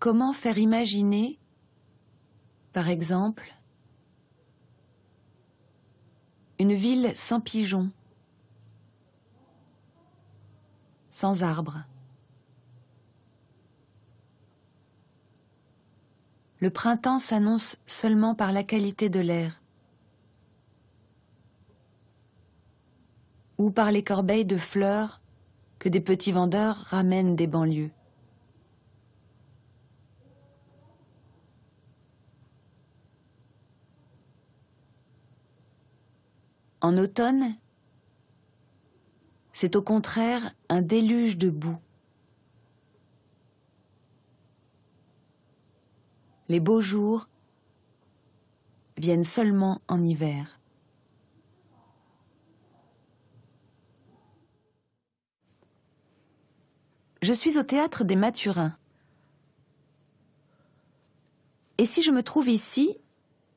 Comment faire imaginer, par exemple, une ville sans pigeons, sans arbres. Le printemps s'annonce seulement par la qualité de l'air ou par les corbeilles de fleurs que des petits vendeurs ramènent des banlieues. En automne, c'est au contraire un déluge de boue. Les beaux jours viennent seulement en hiver. Je suis au théâtre des Mathurins. Et si je me trouve ici,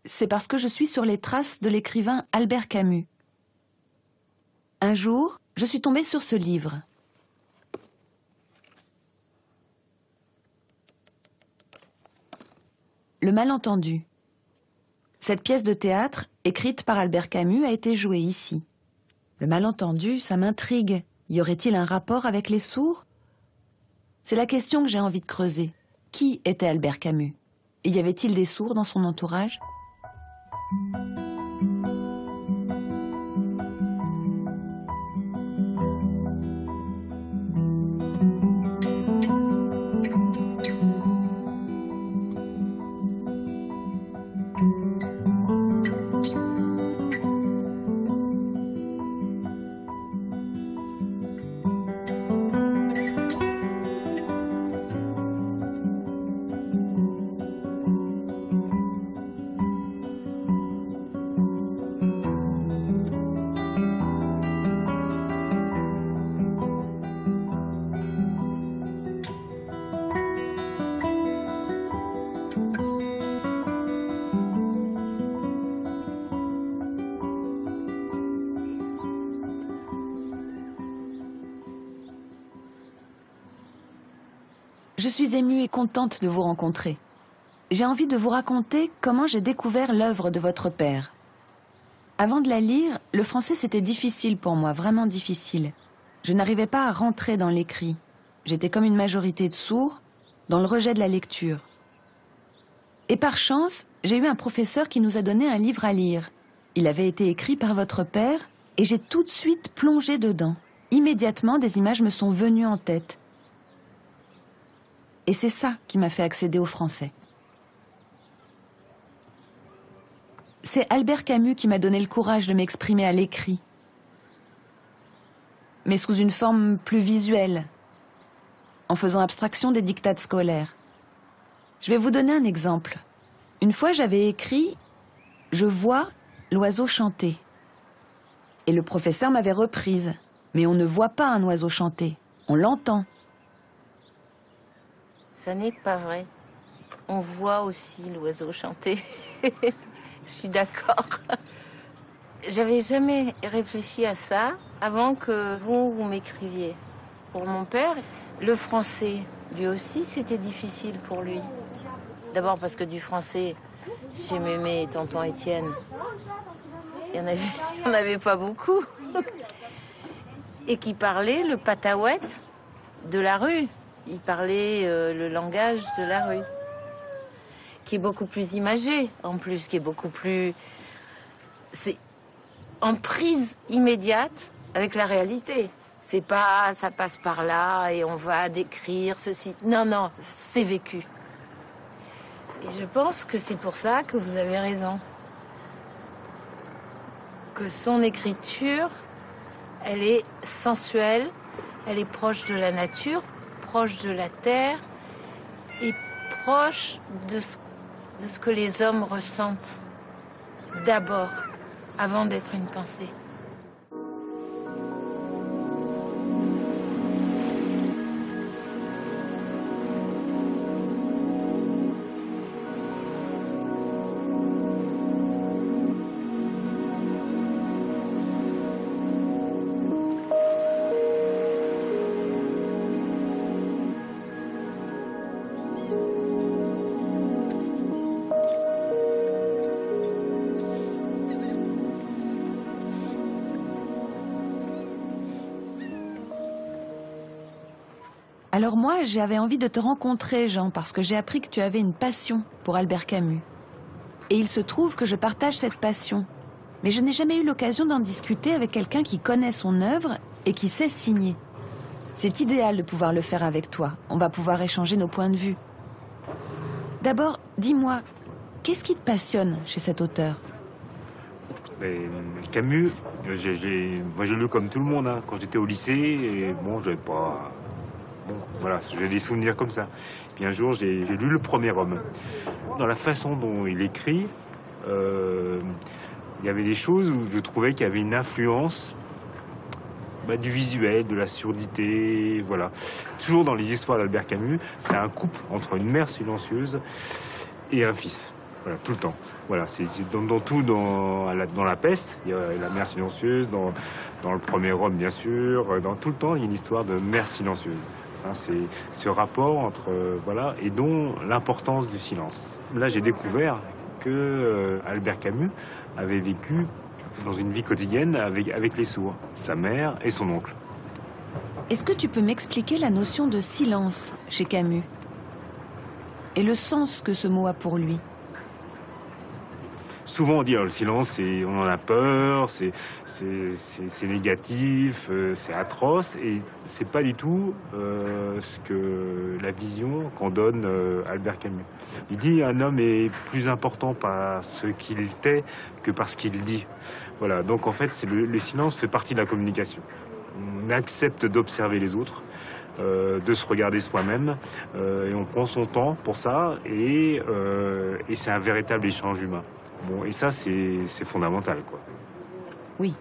c'est parce que je suis sur les traces de l'écrivain Albert Camus. Un jour, je suis tombée sur ce livre. Le malentendu. Cette pièce de théâtre, écrite par Albert Camus, a été jouée ici. Le malentendu, ça m'intrigue. Y aurait-il un rapport avec les sourds? C'est la question que j'ai envie de creuser. Qui était Albert Camus? Et y avait-il des sourds dans son entourage? Je suis émue et contente de vous rencontrer. J'ai envie de vous raconter comment j'ai découvert l'œuvre de votre père. Avant de la lire, le français c'était difficile pour moi, vraiment difficile. Je n'arrivais pas à rentrer dans l'écrit. J'étais comme une majorité de sourds, dans le rejet de la lecture. Et par chance, j'ai eu un professeur qui nous a donné un livre à lire. Il avait été écrit par votre père et j'ai tout de suite plongé dedans. Immédiatement, des images me sont venues en tête. Et c'est ça qui m'a fait accéder au français. C'est Albert Camus qui m'a donné le courage de m'exprimer à l'écrit, mais sous une forme plus visuelle, en faisant abstraction des dictats scolaires. Je vais vous donner un exemple. Une fois, j'avais écrit « Je vois l'oiseau chanter ». Et le professeur m'avait reprise. Mais on ne voit pas un oiseau chanter, on l'entend. Ça n'est pas vrai. On voit aussi l'oiseau chanter. Je suis d'accord. J'avais jamais réfléchi à ça avant que vous m'écriviez. Pour mon père, le français, lui aussi, c'était difficile pour lui. D'abord parce que du français, chez Mémé et tonton Étienne, il n'y en avait pas beaucoup. Et qui parlait le pataouette de la rue. Il parlait le langage de la rue, qui est beaucoup plus imagé, en plus, qui est beaucoup plus... C'est en prise immédiate avec la réalité. C'est pas ça passe par là et on va décrire ceci. Non, non, c'est vécu. Et je pense que c'est pour ça que vous avez raison. Que son écriture, elle est sensuelle, elle est proche de la nature, proche de la terre et proche de ce que les hommes ressentent d'abord, avant d'être une pensée. Alors moi, j'avais envie de te rencontrer, Jean, parce que j'ai appris que tu avais une passion pour Albert Camus. Et il se trouve que je partage cette passion. Mais je n'ai jamais eu l'occasion d'en discuter avec quelqu'un qui connaît son œuvre et qui sait signer. C'est idéal de pouvoir le faire avec toi. On va pouvoir échanger nos points de vue. D'abord, dis-moi, qu'est-ce qui te passionne chez cet auteur? Camus, moi j'ai lu comme tout le monde hein, quand j'étais au lycée et bon, j'avais pas... Bon, voilà, j'ai des souvenirs comme ça. Puis un jour, j'ai lu Le Premier Homme. Dans la façon dont il écrit, il y avait des choses où je trouvais qu'il y avait une influence du visuel, de la surdité, voilà. Toujours dans les histoires d'Albert Camus, c'est un couple entre une mère silencieuse et un fils. Voilà, tout le temps. Voilà, c'est dans tout, dans la peste, il y a la mère silencieuse, dans Le Premier Homme, bien sûr, dans tout le temps, il y a une histoire de mère silencieuse. Hein, c'est ce rapport entre, voilà, et dont l'importance du silence. Là, j'ai découvert que Albert Camus avait vécu dans une vie quotidienne avec les sourds, sa mère et son oncle. Est-ce que tu peux m'expliquer la notion de silence chez Camus et le sens que ce mot a pour lui? Souvent on dit le silence, on en a peur, c'est négatif, c'est atroce, et c'est pas du tout la vision qu'en donne Albert Camus. Il dit un homme est plus important par ce qu'il tait que par ce qu'il dit. Voilà, donc en fait le silence fait partie de la communication. On accepte d'observer les autres, de se regarder soi-même, et on prend son temps pour ça, et c'est un véritable échange humain. Bon, et ça, c'est fondamental, quoi. Oui.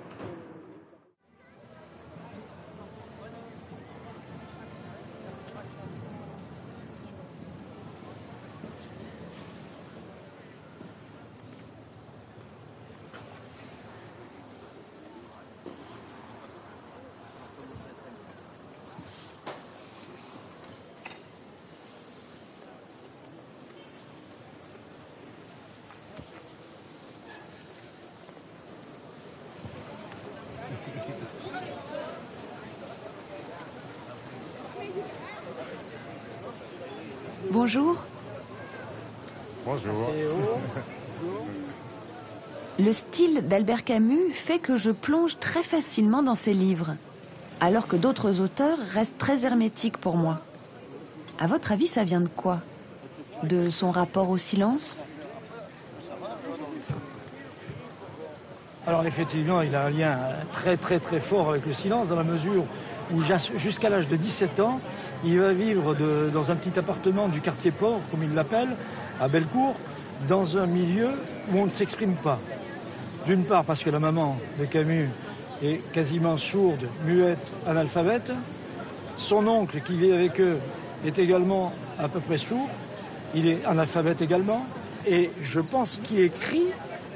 Bonjour. Bonjour. Le style d'Albert Camus fait que je plonge très facilement dans ses livres, alors que d'autres auteurs restent très hermétiques pour moi. À votre avis, ça vient de quoi? De son rapport au silence? Alors effectivement, il a un lien très fort avec le silence, dans la mesure où jusqu'à l'âge de 17 ans, il va vivre dans un petit appartement du quartier Port, comme il l'appelle, à Bellecour, dans un milieu où on ne s'exprime pas. D'une part parce que la maman de Camus est quasiment sourde, muette, analphabète. Son oncle qui vit avec eux est également à peu près sourd. Il est analphabète également. Et je pense qu'il écrit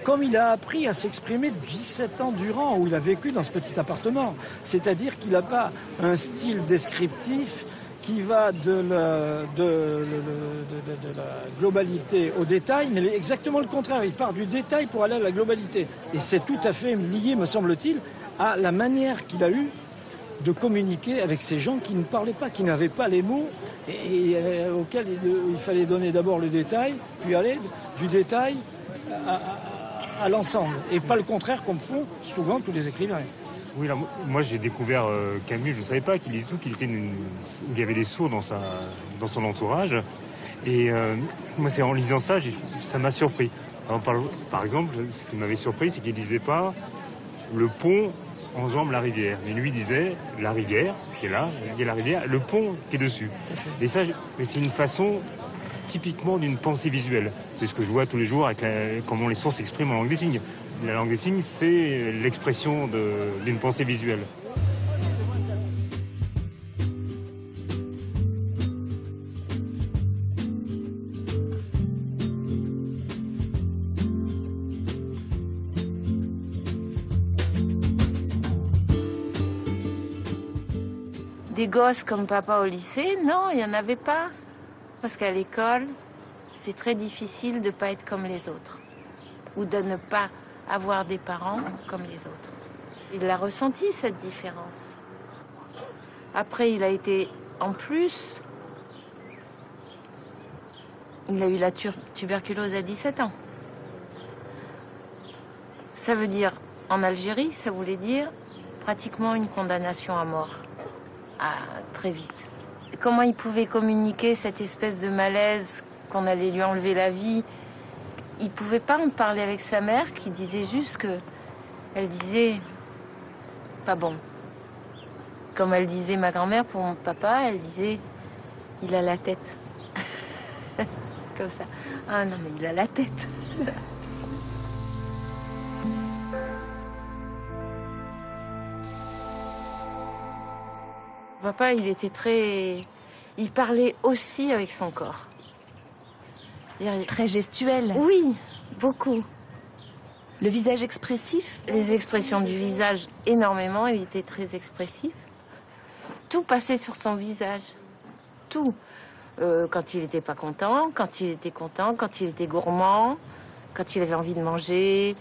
comme il a appris à s'exprimer 17 ans durant, où il a vécu dans ce petit appartement. C'est-à-dire qu'il n'a pas un style descriptif qui va de la globalité au détail, mais exactement le contraire. Il part du détail pour aller à la globalité. Et c'est tout à fait lié, me semble-t-il, à la manière qu'il a eue de communiquer avec ces gens qui ne parlaient pas, qui n'avaient pas les mots, et auxquels il fallait donner d'abord le détail, puis aller du détail à l'ensemble, et pas le contraire comme font souvent tous les écrivains. Oui, là, moi j'ai découvert Camus, je ne savais pas qu'il y avait des sourds dans son entourage. Et moi, c'est en lisant ça, ça m'a surpris. Alors, par exemple, ce qui m'avait surpris, c'est qu'il ne disait pas le pont enjambe la rivière. Mais lui disait la rivière qui est là, il y a la rivière, le pont qui est dessus. Et ça, mais c'est une façon typiquement d'une pensée visuelle. C'est ce que je vois tous les jours avec comment les sourds s'expriment en langue des signes. La langue des signes, c'est l'expression d'une pensée visuelle. Des gosses comme papa au lycée, non, il n'y en avait pas. Parce qu'à l'école, c'est très difficile de ne pas être comme les autres. Ou de ne pas avoir des parents comme les autres. Il a ressenti cette différence. Après, il a été en plus, il a eu la tuberculose à 17 ans. Ça veut dire, en Algérie, ça voulait dire pratiquement une condamnation à mort. Ah, très vite. Comment il pouvait communiquer cette espèce de malaise qu'on allait lui enlever la vie? Il pouvait pas en parler avec sa mère qui disait juste que... Elle disait... Pas bon. Comme elle disait ma grand-mère pour mon papa, elle disait... Il a la tête. Comme ça. Ah non, mais il a la tête. Papa, il était très... Il parlait aussi avec son corps. Très gestuel. Oui, beaucoup. Le visage expressif? Les expressions du visage, énormément. Il était très expressif. Tout passait sur son visage. Tout. Quand il n'était pas content, quand il était content, quand il était gourmand, quand il avait envie de manger,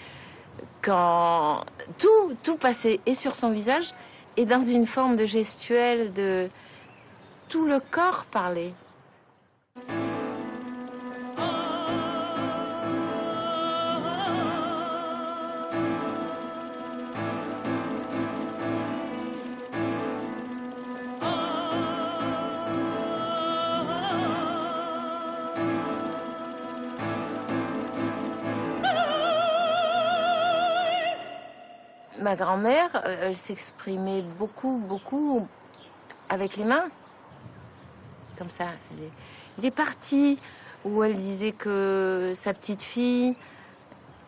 quand... Tout passait et sur son visage et dans une forme de gestuelle, de... Tout le corps parlait. Ma grand-mère, elle s'exprimait beaucoup avec les mains. Comme ça. Il est parti où elle disait que sa petite fille,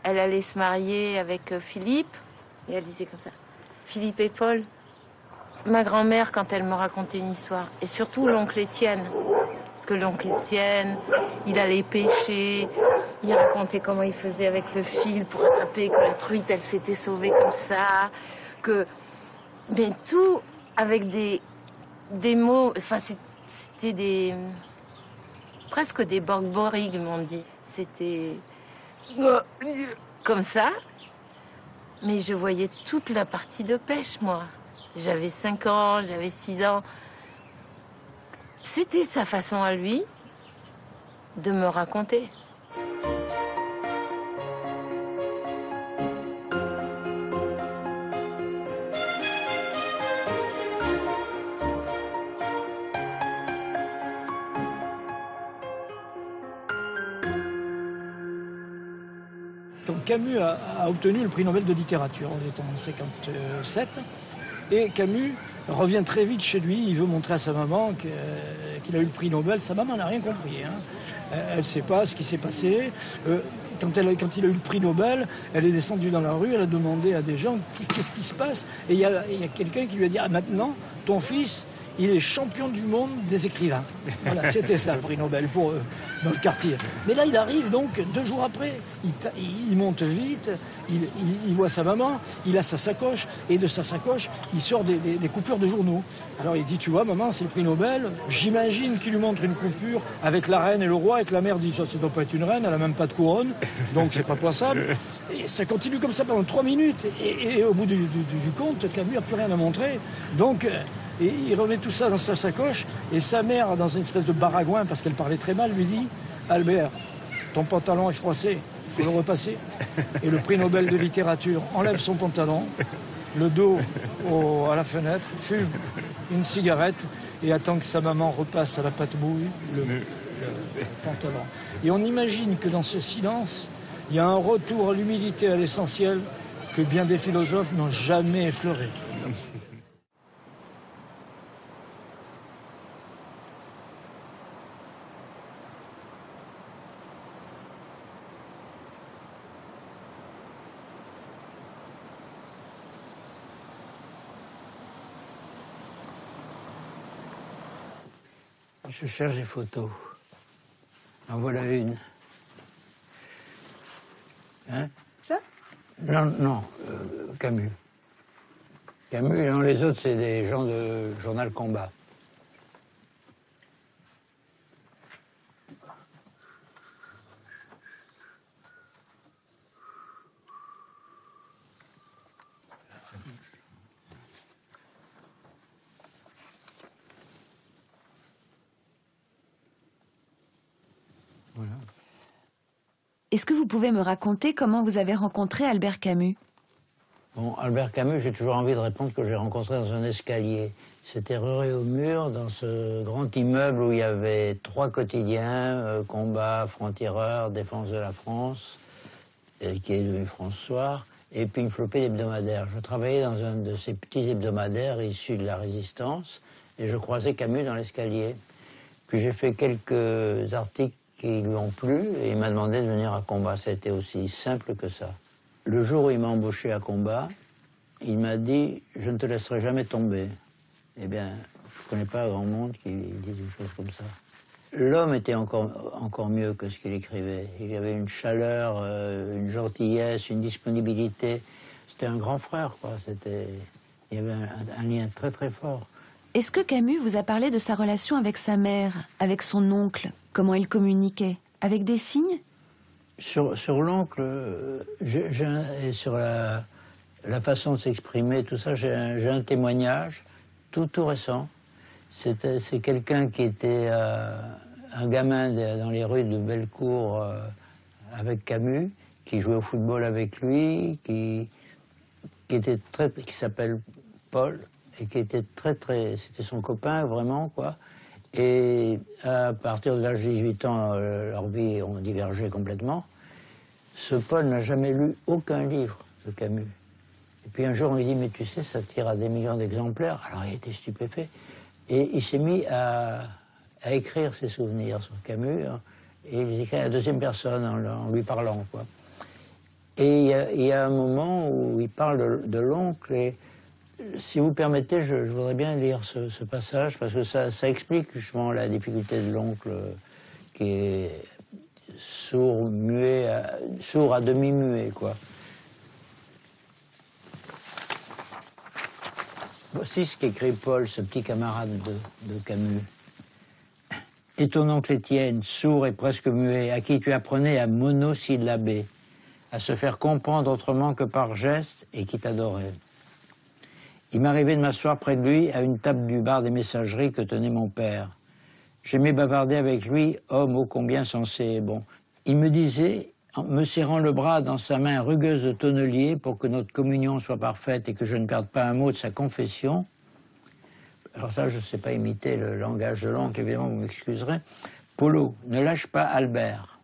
elle allait se marier avec Philippe. Et elle disait comme ça, Philippe et Paul. Ma grand-mère, quand elle me racontait une histoire, et surtout l'oncle Étienne. Parce que l'oncle Étienne, il allait pêcher, il racontait comment il faisait avec le fil pour attraper, que la truite, elle s'était sauvée comme ça, que... Mais tout avec des mots... Enfin, c'était des... Presque des borborigmes, m'ont dit. C'était... Comme ça. Mais je voyais toute la partie de pêche, moi. J'avais 5 ans, j'avais 6 ans. C'était sa façon à lui de me raconter. Donc Camus a obtenu le prix Nobel de littérature en étant en 1957. Et Camus revient très vite chez lui, il veut montrer à sa maman qu'il a eu le prix Nobel. Sa maman n'a rien compris, hein. Elle ne sait pas ce qui s'est passé. Quand il a eu le prix Nobel, elle est descendue dans la rue, elle a demandé à des gens qu'est-ce qui se passe. Et il y a quelqu'un qui lui a dit, ah, maintenant, ton fils, il est champion du monde des écrivains. Voilà, c'était ça le prix Nobel pour eux, dans le quartier. Mais là, il arrive donc 2 jours après. Il monte vite, il voit sa maman, il a sa sacoche, et de sa sacoche, il sort des coupures de journaux. Alors il dit, tu vois, maman, c'est le prix Nobel. J'imagine qu'il lui montre une coupure avec la reine et le roi, et que la mère dit, ça ne doit pas être une reine, elle n'a même pas de couronne, donc c'est pas possible. Et ça continue comme ça pendant 3 minutes, et au bout du compte, Camus n'a plus rien à montrer. Donc... Et il remet tout ça dans sa sacoche, et sa mère, dans une espèce de baragouin, parce qu'elle parlait très mal, lui dit « Albert, ton pantalon est froissé, il faut le repasser. » Et le prix Nobel de littérature enlève son pantalon, le dos à la fenêtre, fume une cigarette, et attend que sa maman repasse à la pâte bouille le pantalon. Et on imagine que dans ce silence, il y a un retour à l'humilité, à l'essentiel, que bien des philosophes n'ont jamais effleuré. Je cherche des photos. En voilà une. Hein? Ça? Non, Camus. Camus, et les autres, c'est des gens de journal Combat. Est-ce que vous pouvez me raconter comment vous avez rencontré Albert Camus? Bon, Albert Camus, j'ai toujours envie de répondre que j'ai rencontré dans un escalier. C'était rue Réaumur, dans ce grand immeuble où il y avait 3 quotidiens, Combat, Franc-Tireur, Défense de la France, qui est devenu France Soir, et puis une flopée d'hebdomadaires. Je travaillais dans un de ces petits hebdomadaires issus de la Résistance, et je croisais Camus dans l'escalier. Puis j'ai fait quelques articles qui lui ont plu, et il m'a demandé de venir à Combat. Ça a été aussi simple que ça. Le jour où il m'a embauché à Combat, il m'a dit « Je ne te laisserai jamais tomber ». Eh bien, je ne connais pas grand monde qui dise des choses comme ça. L'homme était encore mieux que ce qu'il écrivait. Il avait une chaleur, une gentillesse, une disponibilité. C'était un grand frère, quoi. Il y avait un lien très très fort. Est-ce que Camus vous a parlé de sa relation avec sa mère, avec son oncle, comment il communiquait, avec des signes? Sur l'oncle, et sur la façon de s'exprimer, tout ça, j'ai un témoignage tout récent. C'est quelqu'un qui était un gamin dans les rues de Bellecour avec Camus, qui jouait au football avec lui, qui s'appelle Paul, et qui était c'était son copain vraiment, quoi. Et à partir de l'âge de 18 ans, leurs vies ont divergé complètement. Ce Paul n'a jamais lu aucun livre de Camus. Et puis un jour, on lui dit « Mais tu sais, ça tire à des millions d'exemplaires ». Alors il était stupéfait. Et il s'est mis à écrire ses souvenirs sur Camus. Hein, et il les écrit à la deuxième personne en lui parlant, quoi. Et il y a un moment où il parle de l'oncle. Et si vous permettez, je voudrais bien lire ce passage, parce que ça explique justement la difficulté de l'oncle qui est sourd, muet, sourd à demi-muet, quoi. Voici ce qu'écrit Paul, ce petit camarade de Camus. « Et ton oncle Étienne, sourd et presque muet, à qui tu apprenais à monosyllaber, à se faire comprendre autrement que par gestes, et qui t'adorait. Il m'arrivait de m'asseoir près de lui à une table du bar des messageries que tenait mon père. J'aimais bavarder avec lui, homme ô combien sensé et bon. Il me disait, en me serrant le bras dans sa main rugueuse de tonnelier pour que notre communion soit parfaite et que je ne perde pas un mot de sa confession. Alors ça, je ne sais pas imiter le langage de l'oncle, évidemment, vous m'excuserez. Polo, ne lâche pas Albert.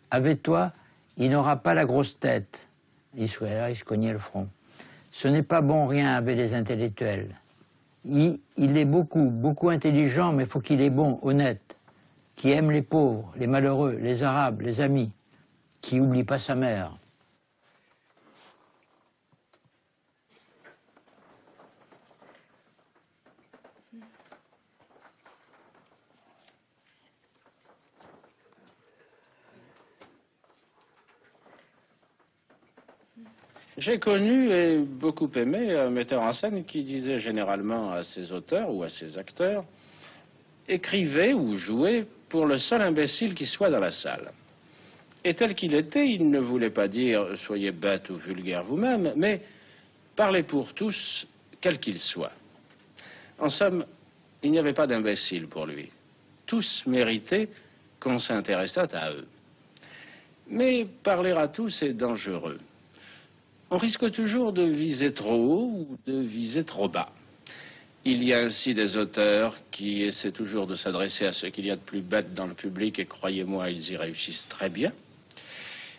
Avec toi, il n'aura pas la grosse tête. Il se cognait le front. Ce n'est pas bon rien avec les intellectuels. Il est beaucoup intelligent, mais il faut qu'il est bon, honnête, qui aime les pauvres, les malheureux, les arabes, les amis, qui n'oublie pas sa mère. » J'ai connu et beaucoup aimé un metteur en scène qui disait généralement à ses auteurs ou à ses acteurs « Écrivez ou jouez pour le seul imbécile qui soit dans la salle ». Et tel qu'il était, il ne voulait pas dire « Soyez bête ou vulgaire vous-même », mais « Parlez pour tous, quels qu'ils soient ». En somme, il n'y avait pas d'imbécile pour lui. Tous méritaient qu'on s'intéressât à eux. Mais parler à tous est dangereux. On risque toujours de viser trop haut ou de viser trop bas. Il y a ainsi des auteurs qui essaient toujours de s'adresser à ce qu'il y a de plus bête dans le public, et croyez-moi, ils y réussissent très bien.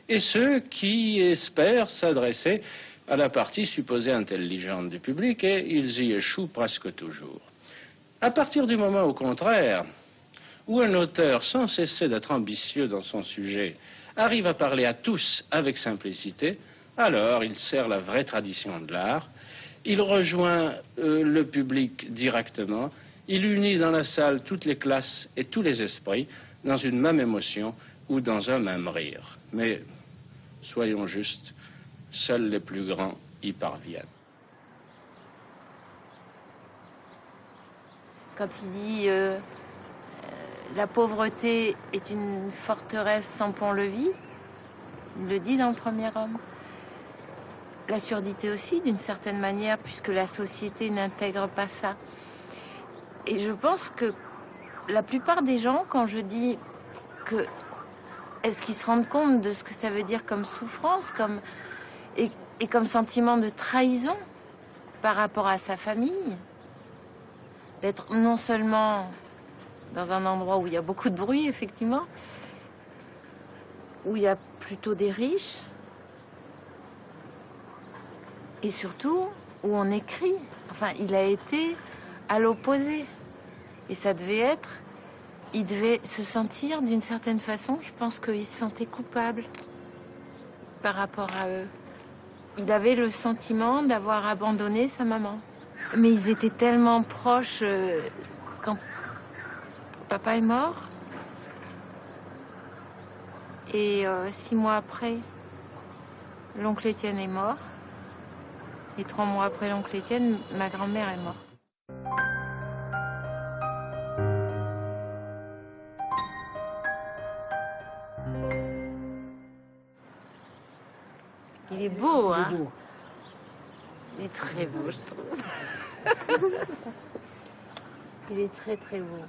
Et ceux qui espèrent s'adresser à la partie supposée intelligente du public, et ils y échouent presque toujours. À partir du moment, au contraire, où un auteur, sans cesser d'être ambitieux dans son sujet, arrive à parler à tous avec simplicité, alors il sert la vraie tradition de l'art, il rejoint le public directement, il unit dans la salle toutes les classes et tous les esprits dans une même émotion ou dans un même rire. Mais, soyons justes, seuls les plus grands y parviennent. Quand il dit la pauvreté est une forteresse sans pont-levis, il le dit dans Le Premier Homme. La surdité aussi, d'une certaine manière, puisque la société n'intègre pas ça. Et je pense que la plupart des gens, quand je dis que est-ce qu'ils se rendent compte de ce que ça veut dire comme souffrance, et comme sentiment de trahison par rapport à sa famille? D'être non seulement dans un endroit où il y a beaucoup de bruit, effectivement, où il y a plutôt des riches, et surtout où on écrit. Enfin, il a été à l'opposé. Et ça devait être... Il devait se sentir d'une certaine façon, je pense qu'il se sentait coupable par rapport à eux. Il avait le sentiment d'avoir abandonné sa maman. Mais ils étaient tellement proches quand papa est mort. Et 6 mois après, l'oncle Étienne est mort. Et 3 mois après l'oncle Étienne, ma grand-mère est morte. Il est beau, hein? Il est très beau, je trouve. Il est très, très beau.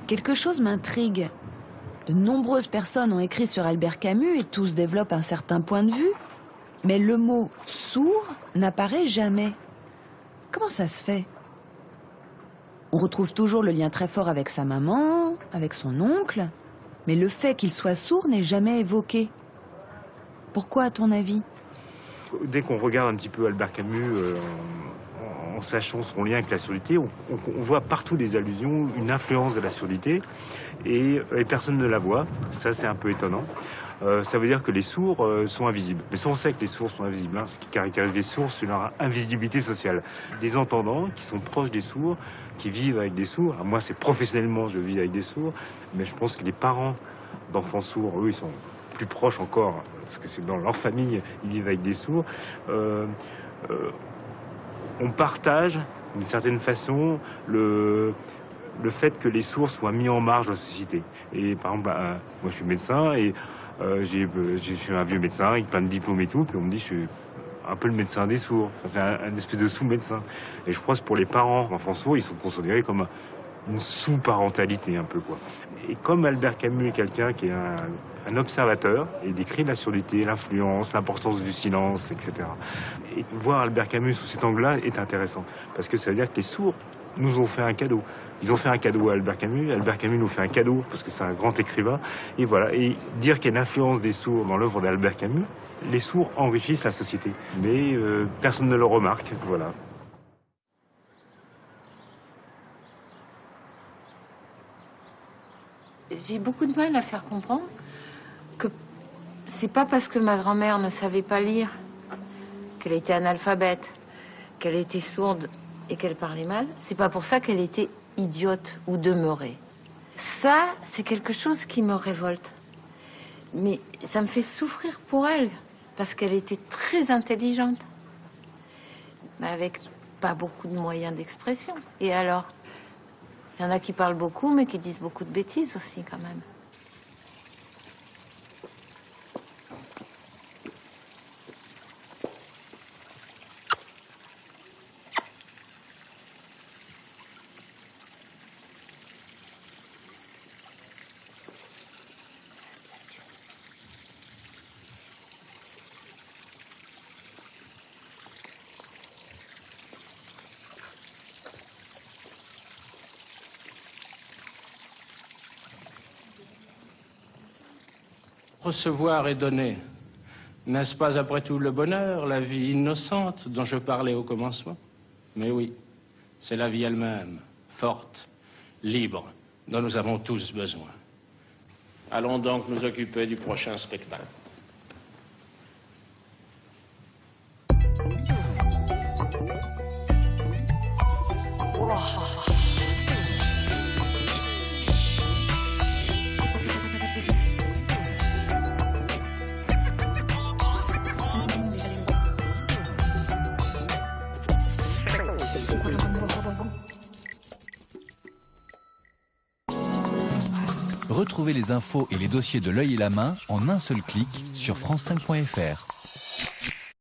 Quelque chose m'intrigue. De nombreuses personnes ont écrit sur Albert Camus et tous développent un certain point de vue, mais le mot « sourd » n'apparaît jamais. Comment ça se fait? On retrouve toujours le lien très fort avec sa maman, avec son oncle, mais le fait qu'il soit sourd n'est jamais évoqué. Pourquoi, à ton avis? Dès qu'on regarde un petit peu Albert Camus, en sachant son lien avec la surdité, on voit partout des allusions, une influence de la surdité, et personne ne la voit. Ça, c'est un peu étonnant. Ça veut dire que les sourds sont invisibles. Mais ça, on sait que les sourds sont invisibles. Ce qui caractérise les sourds, c'est leur invisibilité sociale. Les entendants, qui sont proches des sourds, qui vivent avec des sourds. Alors moi, c'est professionnellement, je vis avec des sourds, mais je pense que les parents d'enfants sourds, eux, ils sont plus proches encore, parce que c'est dans leur famille, ils vivent avec des sourds. On partage, d'une certaine façon, le fait que les sourds soient mis en marge de la société. Et par exemple, moi je suis médecin et je suis un vieux médecin avec plein de diplômes et tout, puis on me dit je suis un peu le médecin des sourds. Enfin, c'est un espèce de sous-médecin. Et je crois que pour les parents d'enfants sourds, ils sont considérés comme une sous-parentalité un peu, quoi. Et comme Albert Camus est quelqu'un qui est un observateur et décrit la surdité, l'influence, l'importance du silence, etc. Et voir Albert Camus sous cet angle-là est intéressant parce que ça veut dire que les sourds nous ont fait un cadeau. Ils ont fait un cadeau à Albert Camus nous fait un cadeau parce que c'est un grand écrivain. Et voilà, et dire qu'il y a une influence des sourds dans l'œuvre d'Albert Camus, les sourds enrichissent la société. Mais personne ne le remarque, voilà. J'ai beaucoup de mal à faire comprendre que c'est pas parce que ma grand-mère ne savait pas lire, qu'elle était analphabète, qu'elle était sourde et qu'elle parlait mal, c'est pas pour ça qu'elle était idiote ou demeurée. Ça, c'est quelque chose qui me révolte. Mais ça me fait souffrir pour elle, parce qu'elle était très intelligente, mais avec pas beaucoup de moyens d'expression. Et alors? Il y en a qui parlent beaucoup, mais qui disent beaucoup de bêtises aussi, quand même. Recevoir et donner, n'est-ce pas après tout le bonheur, la vie innocente dont je parlais au commencement? Mais oui, c'est la vie elle-même, forte, libre, dont nous avons tous besoin. Allons donc nous occuper du prochain spectacle. Retrouvez les infos et les dossiers de l'Œil et la Main en un seul clic sur france5.fr.